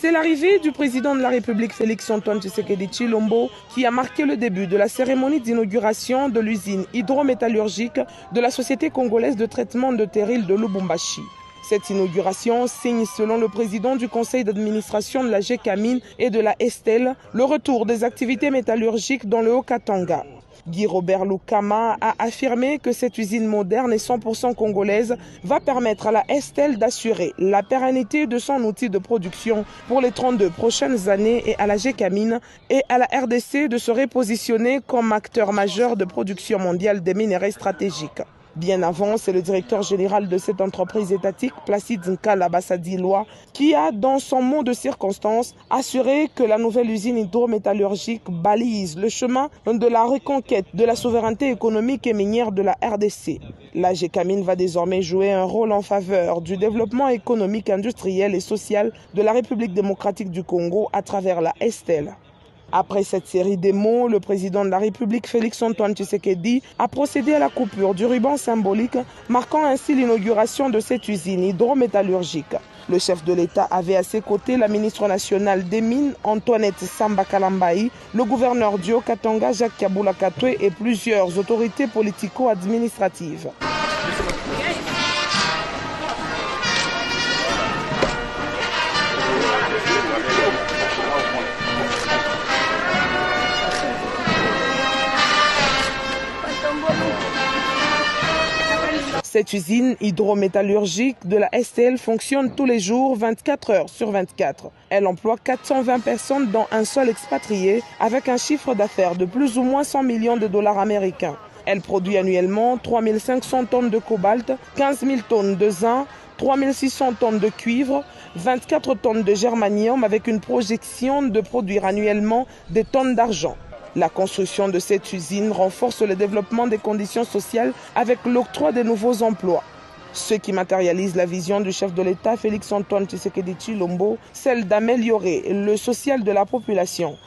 C'est l'arrivée du président de la République Félix-Antoine Tshisekedi Tshilombo qui a marqué le début de la cérémonie d'inauguration de l'usine hydrométallurgique de la Société congolaise de traitement de terrils de Lubumbashi. Cette inauguration signe, selon le président du conseil d'administration de la GECAMIN et de la Estelle, le retour des activités métallurgiques dans le Haut-Katanga. Guy Robert Lukama a affirmé que cette usine moderne et 100% congolaise va permettre à la Estelle d'assurer la pérennité de son outil de production pour les 32 prochaines années et à la GECAMIN et à la RDC de se repositionner comme acteur majeur de production mondiale des minerais stratégiques. Bien avant, c'est le directeur général de cette entreprise étatique, Placide Nkala Bassadi-Loa, qui a, dans son mot de circonstance, assuré que la nouvelle usine hydrométallurgique balise le chemin de la reconquête de la souveraineté économique et minière de la RDC. La GECAMIN va désormais jouer un rôle en faveur du développement économique, industriel et social de la République démocratique du Congo à travers la Estelle. Après cette série de mots, le président de la République Félix-Antoine Tshisekedi a procédé à la coupure du ruban symbolique, marquant ainsi l'inauguration de cette usine hydrométallurgique. Le chef de l'État avait à ses côtés la ministre nationale des Mines, Antoinette Samba Kalambayi, le gouverneur du Haut-Katanga, Jacques Kabula Katwe et plusieurs autorités politico-administratives. Cette usine hydrométallurgique de la STL fonctionne tous les jours, 24 heures sur 24. Elle emploie 420 personnes dont un seul expatrié avec un chiffre d'affaires de plus ou moins 100 millions de dollars américains. Elle produit annuellement 3500 tonnes de cobalt, 15 000 tonnes de zinc, 3600 tonnes de cuivre, 24 tonnes de germanium avec une projection de produire annuellement des tonnes d'argent. La construction de cette usine renforce le développement des conditions sociales avec l'octroi de nouveaux emplois. Ce qui matérialise la vision du chef de l'État Félix-Antoine Tshisekedi Tshilombo, celle d'améliorer le social de la population.